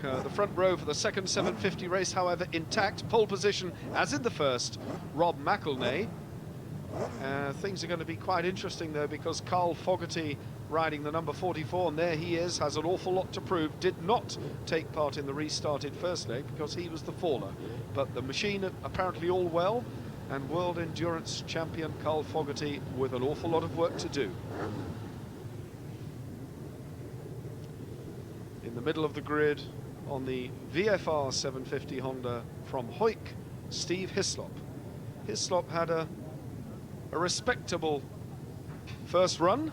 The front row for the second 750 race, however, intact. Pole position, as in the first, Rob McElnea. Things are going to be quite interesting, though, because Carl Fogarty, riding the number 44, and there he is, has an awful lot to prove. Did not take part in the restarted first leg because he was the faller. But the machine apparently all well, and world endurance champion Carl Fogarty with an awful lot of work to do. In the middle of the grid on the VFR 750 Honda from Hoyk, Steve Hislop. Hislop had a respectable first run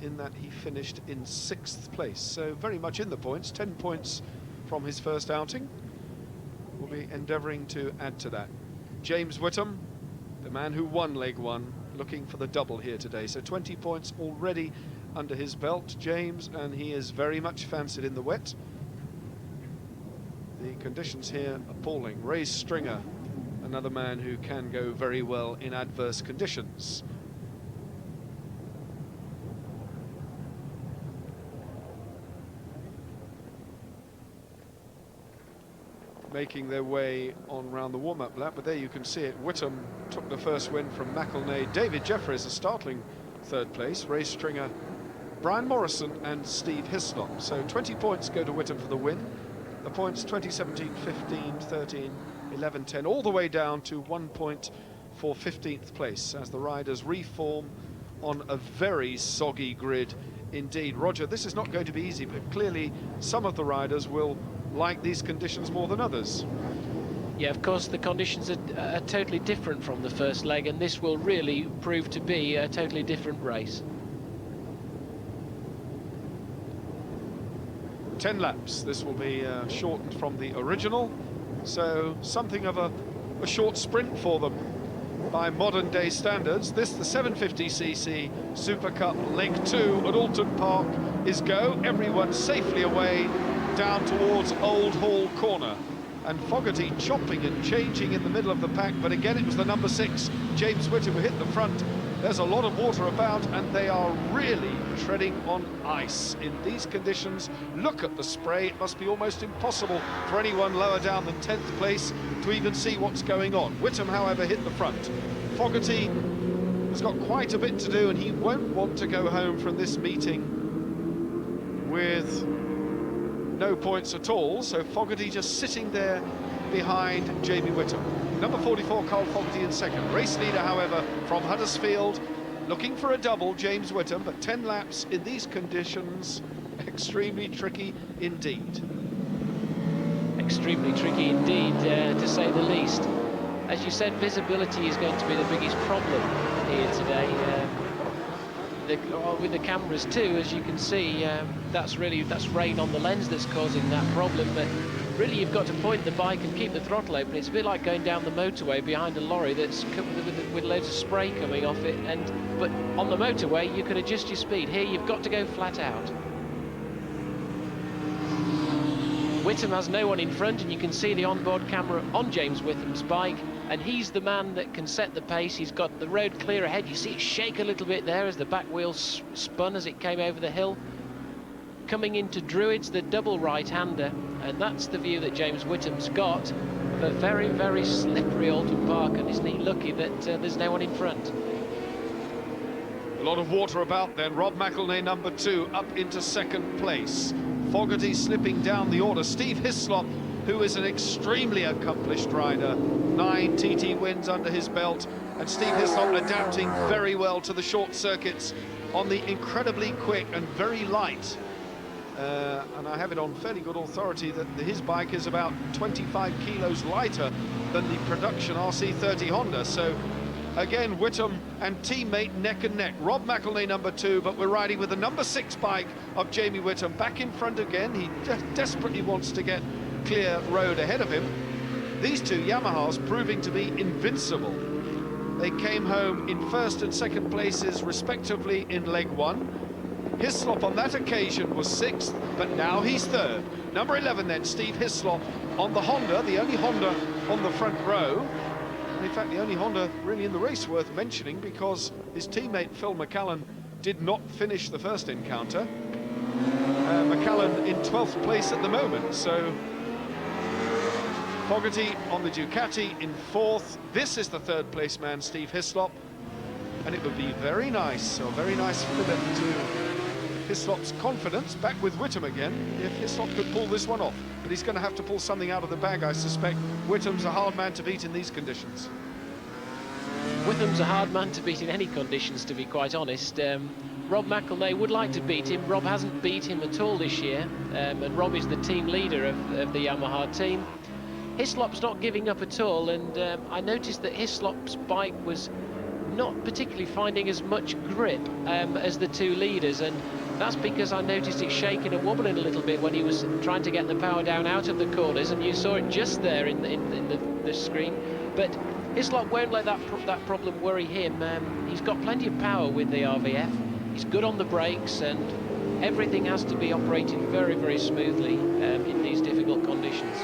in that he finished in 6th place, so very much in the points, 10 points from his first outing. We'll be endeavouring to add to that. James Whitham, the man who won leg 1, looking for the double here today, so 20 points already under his belt, James, and he is very much fancied in the wet. The conditions here appalling. Ray Stringer, another man who can go very well in adverse conditions. Making their way on round the warm-up lap, but there you can see it. Whitham took the first win from McElnea. David Jefferies, a startling 3rd place. Ray Stringer, Brian Morrison and Steve Hislop. So 20 points go to Whitham for the win. The points 2017, 15, 13, 11, 10, all the way down to 1 point for 15th place as the riders reform on a very soggy grid indeed. Roger, this is not going to be easy, but clearly some of the riders will like these conditions more than others. Yeah, of course, the conditions are totally different from the first leg, and this will really prove to be a totally different race. 10 laps. This will be shortened from the original, so something of a short sprint for them by modern day standards. This, the 750cc Super Cup leg 2 at Oulton Park, is go. Everyone safely away down towards Old Hall Corner, and Fogarty chopping and changing in the middle of the pack, but again it was the number 6 James Whitham who hit the front. There's a lot of water about, and they are really treading on ice in these conditions. Look at the spray. It must be almost impossible for anyone lower down than 10th place to even see what's going on. Whitham, however, hit the front. Fogarty has got quite a bit to do, and he won't want to go home from this meeting with no points at all, so Fogarty just sitting there behind Jamie Whitham. Number 44, Carl Fogarty in 2nd. Race leader, however, from Huddersfield, looking for a double, James Whitham, but 10 laps in these conditions, extremely tricky indeed. Extremely tricky indeed, to say the least. As you said, visibility is going to be the biggest problem here today. With the cameras too, as you can see, that's rain on the lens that's causing that problem, but really you've got to point the bike and keep the throttle open. It's a bit like going down the motorway behind a lorry that's with loads of spray coming off it, but on the motorway you can adjust your speed. Here you've got to go flat out. Whitham has no one in front, and you can see the onboard camera on James Whitham's bike, and he's the man that can set the pace. He's got the road clear ahead. You see it shake a little bit there as the back wheel spun as it came over the hill. Coming into Druids, the double right-hander, and that's the view that James Whitham's got of a very, very slippery Oulton Park, and isn't he lucky that there's no one in front. A lot of water about then. Rob McElnea, number 2, up into 2nd place. Fogarty slipping down the order. Steve Hislop, who is an extremely accomplished rider, 9 TT wins under his belt, and Steve Hislop adapting very well to the short circuits on the incredibly quick and very light. And I have it on fairly good authority that his bike is about 25 kilos lighter than the production RC30 Honda. So again, Whitham and teammate neck and neck. Rob McElnea, number 2, but we're riding with the number 6 bike of Jamie Whitham back in front again. He desperately wants to get clear road ahead of him. These two Yamahas proving to be invincible. They came home in 1st and 2nd places respectively in leg 1. Hislop on that occasion was 6th, but now he's 3rd. Number 11 then, Steve Hislop on the Honda, the only Honda on the front row. And in fact, the only Honda really in the race worth mentioning, because his teammate Phil McCallan did not finish the first encounter. McElnea in 12th place at the moment, so Fogarty on the Ducati in 4th. This is the 3rd place man, Steve Hislop, and it would be very nice, or very nice fillip to Hislop's confidence, back with Whitham again, if Hislop could pull this one off. But he's going to have to pull something out of the bag, I suspect. Whitham's a hard man to beat in these conditions. Whitham's a hard man to beat in any conditions, to be quite honest. Rob McElnea would like to beat him. Rob hasn't beat him at all this year, and Rob is the team leader of the Yamaha team. Hislop's not giving up at all, and I noticed that Hislop's bike was not particularly finding as much grip as the two leaders, and that's because I noticed it shaking and wobbling a little bit when he was trying to get the power down out of the corners, and you saw it just there in the screen. But Hislop won't let that problem worry him. He's got plenty of power with the RVF. He's good on the brakes, and everything has to be operating very, very smoothly in these difficult conditions.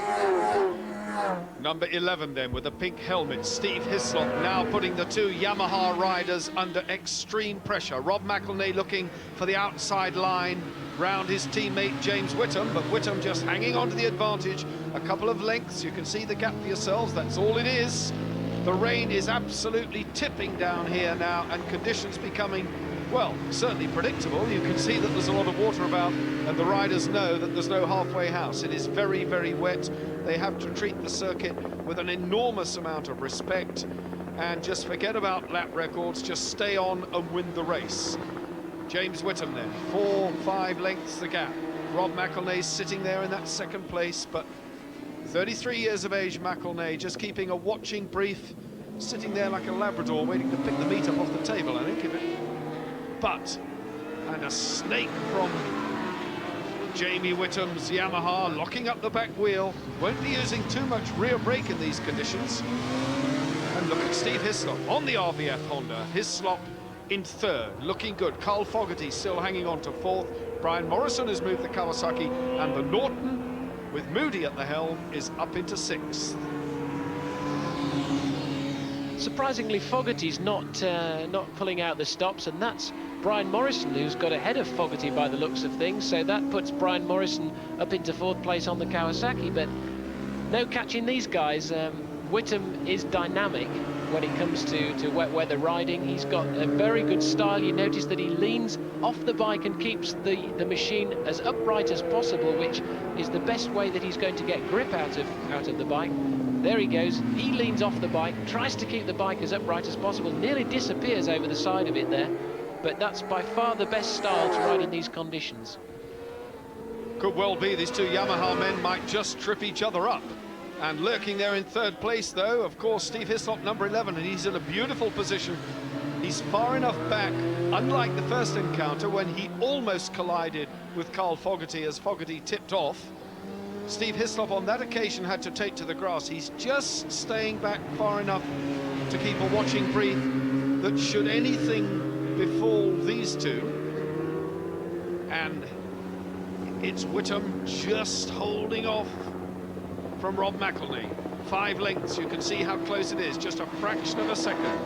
Number 11 then, with a pink helmet, Steve Hislop, now putting the two Yamaha riders under extreme pressure. Rob McElnea looking for the outside line round his teammate James Whitham, but Whitham just hanging on to the advantage. A couple of lengths, you can see the gap for yourselves, that's all it is. The rain is absolutely tipping down here now, and conditions becoming, well, certainly predictable. You can see that there's a lot of water about, and the riders know that there's no halfway house. It is very, very wet. They have to treat the circuit with an enormous amount of respect and just forget about lap records, just stay on and win the race. James Whitham then, 4-5 lengths the gap. Rob McElnea sitting there in that 2nd place, but 33 years of age McElnea just keeping a watching brief, sitting there like a Labrador waiting to pick the meat up off the table, I think. And a snake from Jamie Whitham's Yamaha, locking up the back wheel. Won't be using too much rear brake in these conditions. And look at Steve Hislop on the RVF Honda. Hislop in 3rd, looking good. Carl Fogarty still hanging on to 4th. Brian Morrison has moved the Kawasaki, and the Norton, with Moodie at the helm, is up into 6th. Surprisingly, Fogarty's not pulling out the stops, and that's Brian Morrison who's got ahead of Fogarty by the looks of things, so that puts Brian Morrison up into 4th place on the Kawasaki, but no catching these guys. Whitham is dynamic when it comes to wet weather riding. He's got a very good style. You notice that he leans off the bike and keeps the machine as upright as possible, which is the best way that he's going to get grip out of the bike. There he goes, he leans off the bike, tries to keep the bike as upright as possible, nearly disappears over the side of it there, but that's by far the best style to ride in these conditions. Could well be these two Yamaha men might just trip each other up. And lurking there in 3rd place, though, of course, Steve Hislop, number 11, and he's in a beautiful position. He's far enough back, unlike the first encounter when he almost collided with Carl Fogarty as Fogarty tipped off. Steve Hislop on that occasion had to take to the grass. He's just staying back far enough to keep a watching brief that should anything befall these two. And it's Whitham just holding off from Rob McElnea. 5 lengths, you can see how close it is, just a fraction of a second.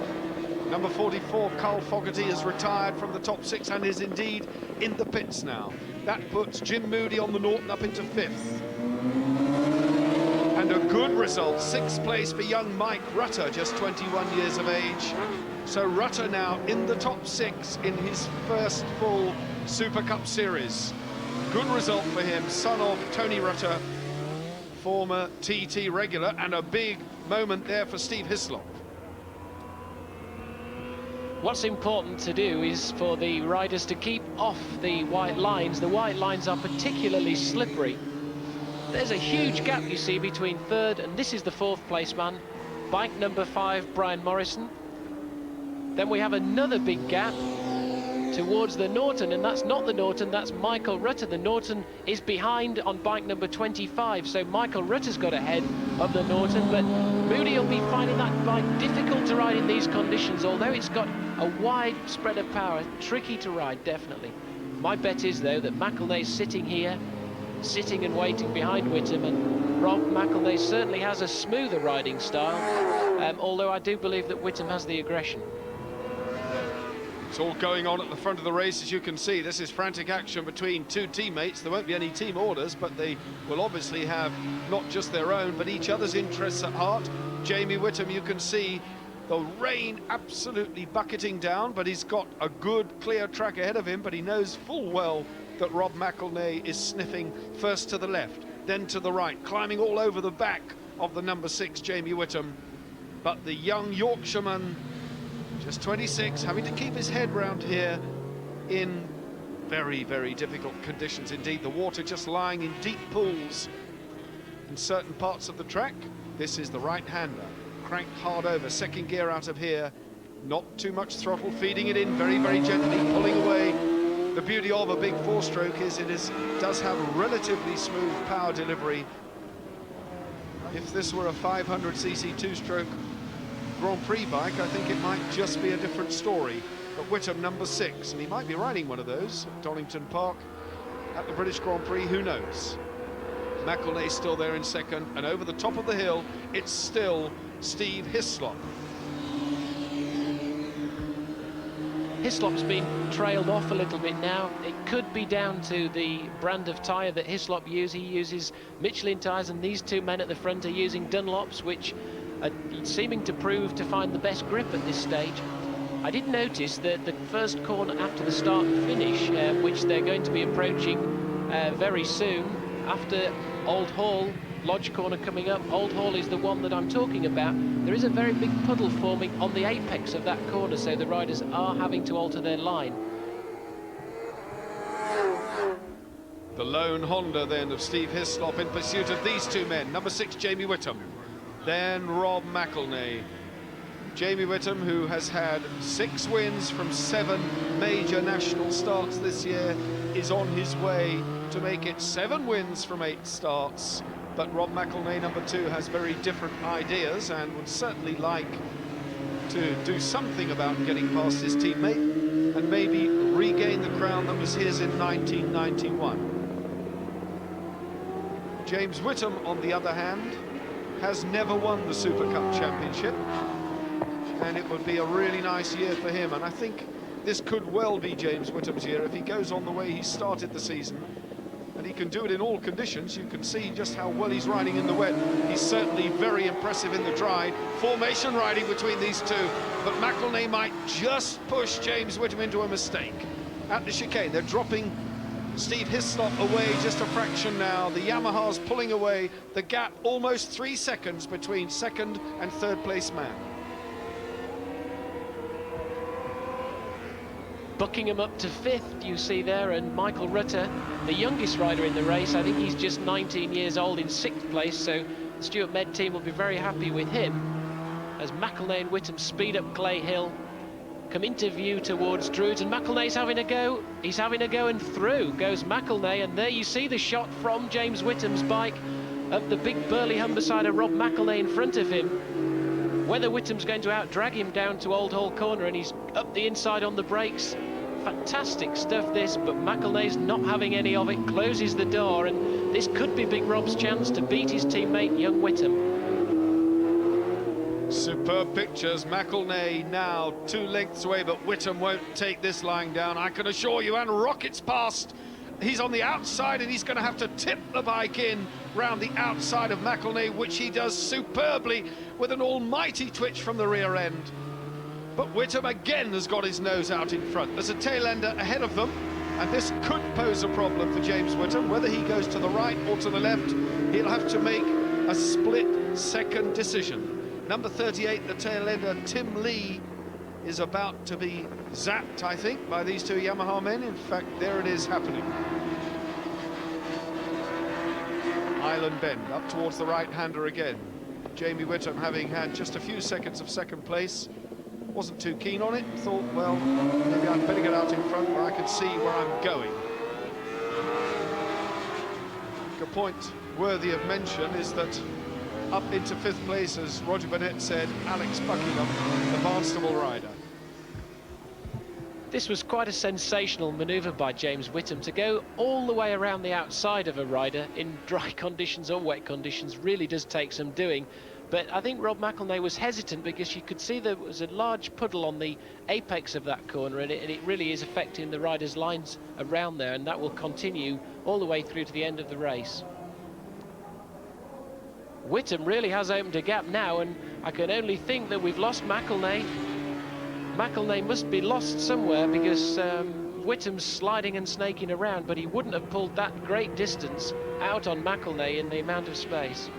Number 44, Carl Fogarty, has retired from the top 6 and is indeed in the pits now. That puts Jim Moodie on the Norton up into 5th. And a good result, 6th place for young Mike Rutter, just 21 years of age. So Rutter now in the top 6 in his first full Supercup series. Good result for him, son of Tony Rutter, former TT regular, and a big moment there for Steve Hislop. What's important to do is for the riders to keep off the white lines. The white lines are particularly slippery. There's a huge gap, you see, between 3rd and this is the 4th place man, bike number 5, Brian Morrison. Then we have another big gap towards the Norton, and that's not the Norton, that's Michael Rutter. The Norton is behind on bike number 25, so Michael Rutter's got ahead of the Norton, but Moodie will be finding that bike difficult to ride in these conditions, although it's got a wide spread of power, tricky to ride, definitely. My bet is, though, that McElnea's sitting here, sitting and waiting behind Whitham, and Rob McElnea certainly has a smoother riding style, although I do believe that Whitham has the aggression. It's all going on at the front of the race, as you can see. This is frantic action between two teammates. There won't be any team orders, but they will obviously have not just their own, but each other's interests at heart. Jamie Whitham, you can see the rain absolutely bucketing down, but he's got a good, clear track ahead of him, but he knows full well that Rob McElnea is sniffing first to the left, then to the right, climbing all over the back of the number 6, Jamie Whitham. But the young Yorkshireman, just 26, having to keep his head round here in very, very difficult conditions indeed. The water just lying in deep pools in certain parts of the track. This is the right-hander, cranked hard over, second gear out of here, not too much throttle, feeding it in very, very gently, pulling away. The beauty of a big four-stroke is does have a relatively smooth power delivery. If this were a 500cc two-stroke Grand Prix bike, I think it might just be a different story. But Whitham, number 6, and he might be riding one of those at Donington Park at the British Grand Prix, who knows? McElnea still there in second, and over the top of the hill, it's still Steve Hislop. Hislop's been trailed off a little bit now. It could be down to the brand of tyre that Hislop uses. He uses Michelin tyres, and these two men at the front are using Dunlops, which are seeming to prove to find the best grip at this stage. I did notice that the first corner after the start and finish, which they're going to be approaching very soon, after Old Hall, Lodge Corner coming up, Old Hall is the one that I'm talking about. There is a very big puddle forming on the apex of that corner, so the riders are having to alter their line. The lone Honda then of Steve Hislop in pursuit of these two men. Number 6, Jamie Whitham, then Rob McElnea. Jamie Whitham, who has had 6 wins from 7 major national starts this year, is on his way to make it 7 wins from 8 starts. But Rob McElnea, number 2, has very different ideas and would certainly like to do something about getting past his teammate and maybe regain the crown that was his in 1991. James Whitham, on the other hand, has never won the Supercup championship, and it would be a really nice year for him. And I think this could well be James Whitham's year if he goes on the way he started the season. And he can do it in all conditions. You can see just how well he's riding in the wet. He's certainly very impressive in the dry. Formation riding between these two, but McElnea might just push James Whitham into a mistake. At the chicane, they're dropping Steve Hislop away just a fraction now. The Yamaha's pulling away. The gap almost 3 seconds between second and third place man. Buckingham up to 5th, you see there, and Michael Rutter, the youngest rider in the race. I think he's just 19 years old, in 6th place, so the Stuart Med team will be very happy with him as McElnea and Whitham speed up Clay Hill, come into view towards Druids, and McElnea's having a go. He's having a go, and through goes McElnea, and there you see the shot from James Whitham's bike of the big burly Humbersider Rob McElnea in front of him. Whether Whitham's going to out-drag him down to Old Hall Corner, and he's up the inside on the brakes. Fantastic stuff this, but McElnea's not having any of it, closes the door, and this could be Big Rob's chance to beat his teammate, young Whitham. Superb pictures. McElnea now 2 lengths away, but Whitham won't take this lying down, I can assure you, and rockets past. He's on the outside, and he's going to have to tip the bike in round the outside of McElnea, which he does superbly with an almighty twitch from the rear end. But Whitham again has got his nose out in front. There's a tail ender ahead of them, and this could pose a problem for James Whitham. Whether he goes to the right or to the left, he'll have to make a split-second decision. Number 38, the tail ender, Tim Lee, is about to be zapped, I think, by these two Yamaha men. In fact, there it is happening. Island bend, up towards the right-hander again. Jamie Whitham, having had just a few seconds of second place, wasn't too keen on it, thought, well, maybe I'd better get out in front where I can see where I'm going. A point worthy of mention is that up into 5th place, as Roger Burnett said, Alex Buckingham, the Barnstable rider. This was quite a sensational manoeuvre by James Whitham to go all the way around the outside of a rider in dry conditions or wet conditions. Really does take some doing. But I think Rob McElnea was hesitant because you could see there was a large puddle on the apex of that corner, and it really is affecting the riders' lines around there, and that will continue all the way through to the end of the race. Whitham really has opened a gap now, and I can only think that we've lost McElnea. McElnea must be lost somewhere because Whitham's sliding and snaking around, but he wouldn't have pulled that great distance out on McElnea in the amount of space.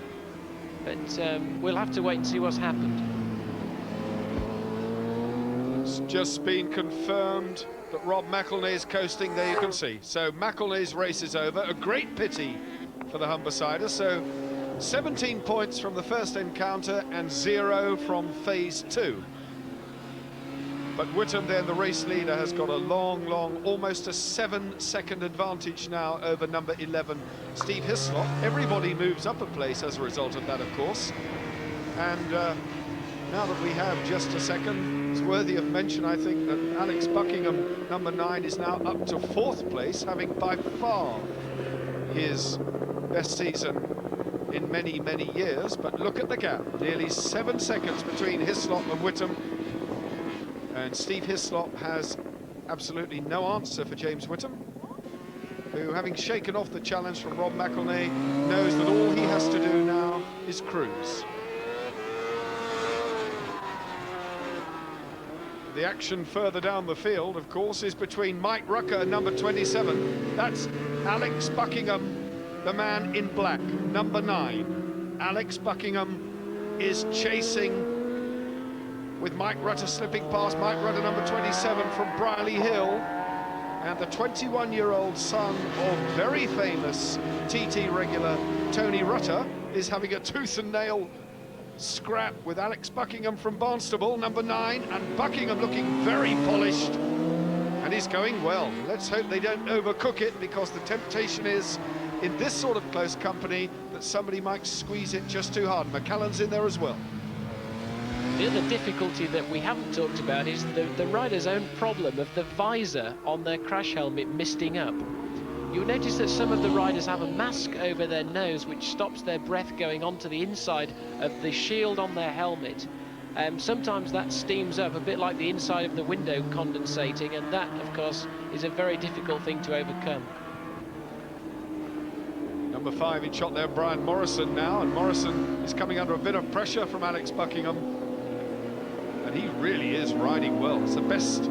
But we'll have to wait and see what's happened. It's just been confirmed that Rob McElnea is coasting, there you can see. So McElnea's race is over, a great pity for the Humbersider. So 17 points from the first encounter and 0 from phase 2. But Whitham, then the race leader, has got a long, almost a 7-second advantage now over number 11, Steve Hislop. Everybody moves up a place as a result of that, of course. And now that we have just a second, it's worthy of mention, I think, that Alex Buckingham, number 9, is now up to 4th place, having by far his best season in many, many years. But look at the gap, nearly 7 seconds between Hislop and Whitham. And Steve Hislop has absolutely no answer for James Whitham, who, having shaken off the challenge from Rob McElnea, knows that all he has to do now is cruise. The action further down the field, of course, is between Mike Rutter, number 27. That's Alex Buckingham, the man in black, number 9. Alex Buckingham is chasing, with Mike Rutter slipping past. Mike Rutter, number 27, from Brierley Hill, and the 21-year-old son of very famous TT regular Tony Rutter is having a tooth and nail scrap with Alex Buckingham from Barnstable, number 9, and Buckingham looking very polished, and he's going well. Let's hope they don't overcook it, because the temptation is, in this sort of close company, that somebody might squeeze it just too hard. McCallan's in there as well. The other difficulty that we haven't talked about is the rider's own problem of the visor on their crash helmet misting up. You'll notice that some of the riders have a mask over their nose which stops their breath going onto the inside of the shield on their helmet. Sometimes that steams up, a bit like the inside of the window condensating, and that, of course, is a very difficult thing to overcome. Number 5 in shot there, Brian Morrison now, and Morrison is coming under a bit of pressure from Alex Buckingham. And he really is riding well. It's the best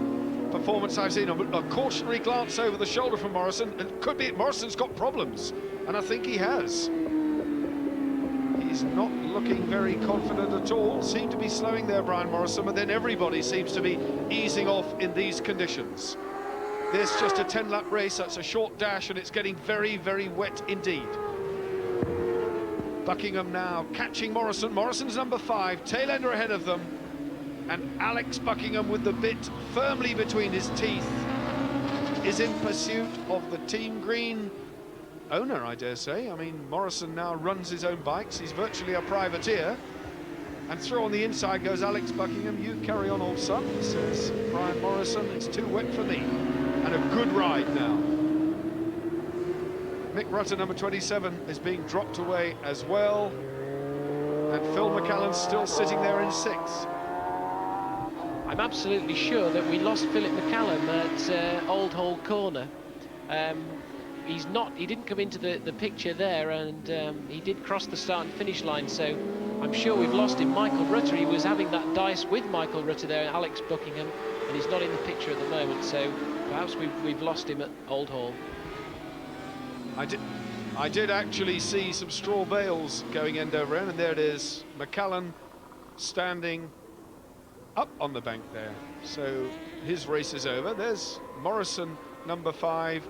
performance I've seen. A cautionary glance over the shoulder from Morrison. It could be it. Morrison's got problems, and I think he has. He's not looking very confident at all. Seemed to be slowing there, Brian Morrison, but then everybody seems to be easing off in these conditions. This just a 10-lap race. That's a short dash, and it's getting very, very wet indeed. Buckingham now catching Morrison. Morrison's number 5, tail ender ahead of them. And Alex Buckingham, with the bit firmly between his teeth, is in pursuit of the team green owner, I dare say. I mean, Morrison now runs his own bikes. He's virtually a privateer. And through on the inside goes Alex Buckingham. You carry on, old son, says Brian Morrison. It's too wet for me. And a good ride now. Mick Rutter, number 27, is being dropped away as well. And Phil McCallan's still sitting there in 6th. I'm absolutely sure that we lost Philip McCallum at Old Hall Corner. He didn't come into the picture there, and he did cross the start and finish line, so I'm sure we've lost him. Michael Rutter, he was having that dice with Michael Rutter there, Alex Buckingham, and he's not in the picture at the moment, so perhaps we've lost him at Old Hall. I did actually see some straw bales going end over end, and there it is, McCallan standing up on the bank there. So his race is over. There's Morrison, number 5.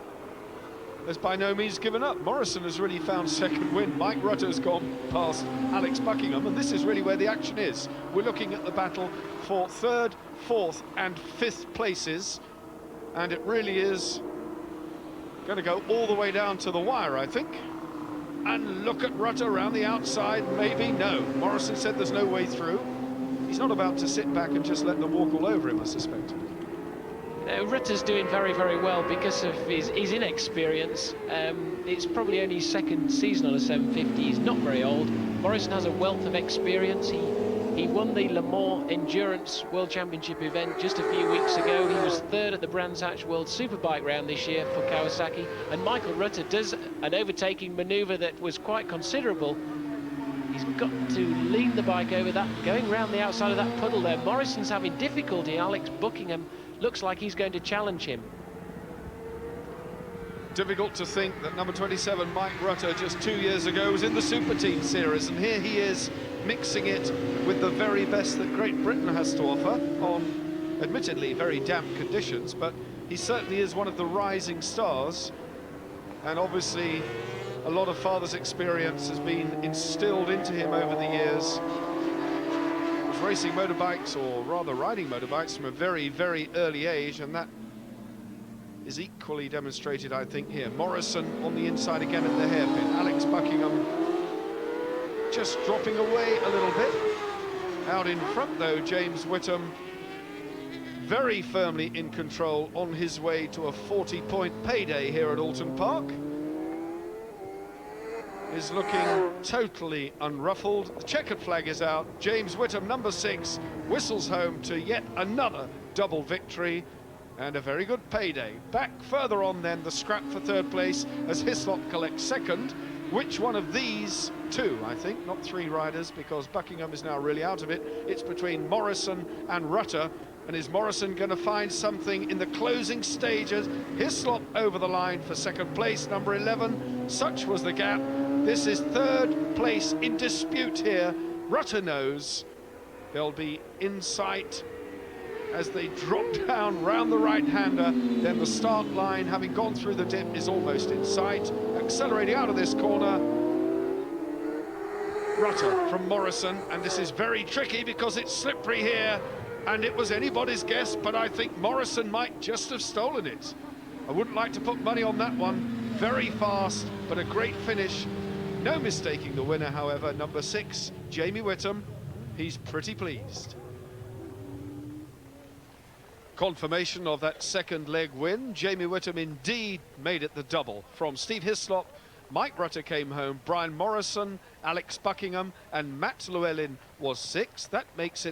Has by no means given up. Morrison has really found second wind. Mike Rutter's gone past Alex Buckingham, and this is really where the action is. We're looking at the battle for 3rd, 4th and 5th places, and it really is going to go all the way down to the wire, I think. And look at Rutter around the outside. Maybe no. Morrison said there's no way through. He's not about to sit back and just let them walk all over him, I suspect. Rutter's doing very, very well because of his inexperience. It's probably only his second season on a 750. He's not very old. Morrison has a wealth of experience. He won the Le Mans Endurance World Championship event just a few weeks ago. He was third at the Brands Hatch World Superbike round this year for Kawasaki. And Michael Rutter does an overtaking manoeuvre that was quite considerable. He's got to lean the bike over that, going round the outside of that puddle there. Morrison's having difficulty. Alex Buckingham looks like he's going to challenge him. Difficult to think that number 27, Mike Rutter, just 2 years ago was in the Super Team Series, and here he is mixing it with the very best that Great Britain has to offer on admittedly very damp conditions, but he certainly is one of the rising stars, and obviously a lot of father's experience has been instilled into him over the years. He was racing motorbikes, or rather riding motorbikes, from a very, very early age, and that is equally demonstrated, I think, here. Morrison on the inside again at the hairpin. Alex Buckingham just dropping away a little bit. Out in front, though, James Whitham very firmly in control on his way to a 40-point payday here at Oulton Park. Is looking totally unruffled. The checkered flag is out. James Whitham, number 6, whistles home to yet another double victory and a very good payday. Back further on then, the scrap for third place as Hislop collects second. Which one of these two, I think, not 3 riders, because Buckingham is now really out of it. It's between Morrison and Rutter. And is Morrison going to find something in the closing stages? Hislop over the line for second place, number 11. Such was the gap. This is third place in dispute here. Rutter knows they'll be in sight as they drop down round the right-hander. Then the start line, having gone through the dip, is almost in sight. Accelerating out of this corner, Rutter from Morrison, and this is very tricky because it's slippery here, and it was anybody's guess, but I think Morrison might just have stolen it. I wouldn't like to put money on that one. Very fast, but a great finish. No mistaking the winner, however, number 6, Jamie Whitham. He's pretty pleased. Confirmation of that second leg win. Jamie Whitham indeed made it the double. From Steve Hislop, Mike Rutter came home, Brian Morrison, Alex Buckingham and Matt Llewellyn was 6th. That makes it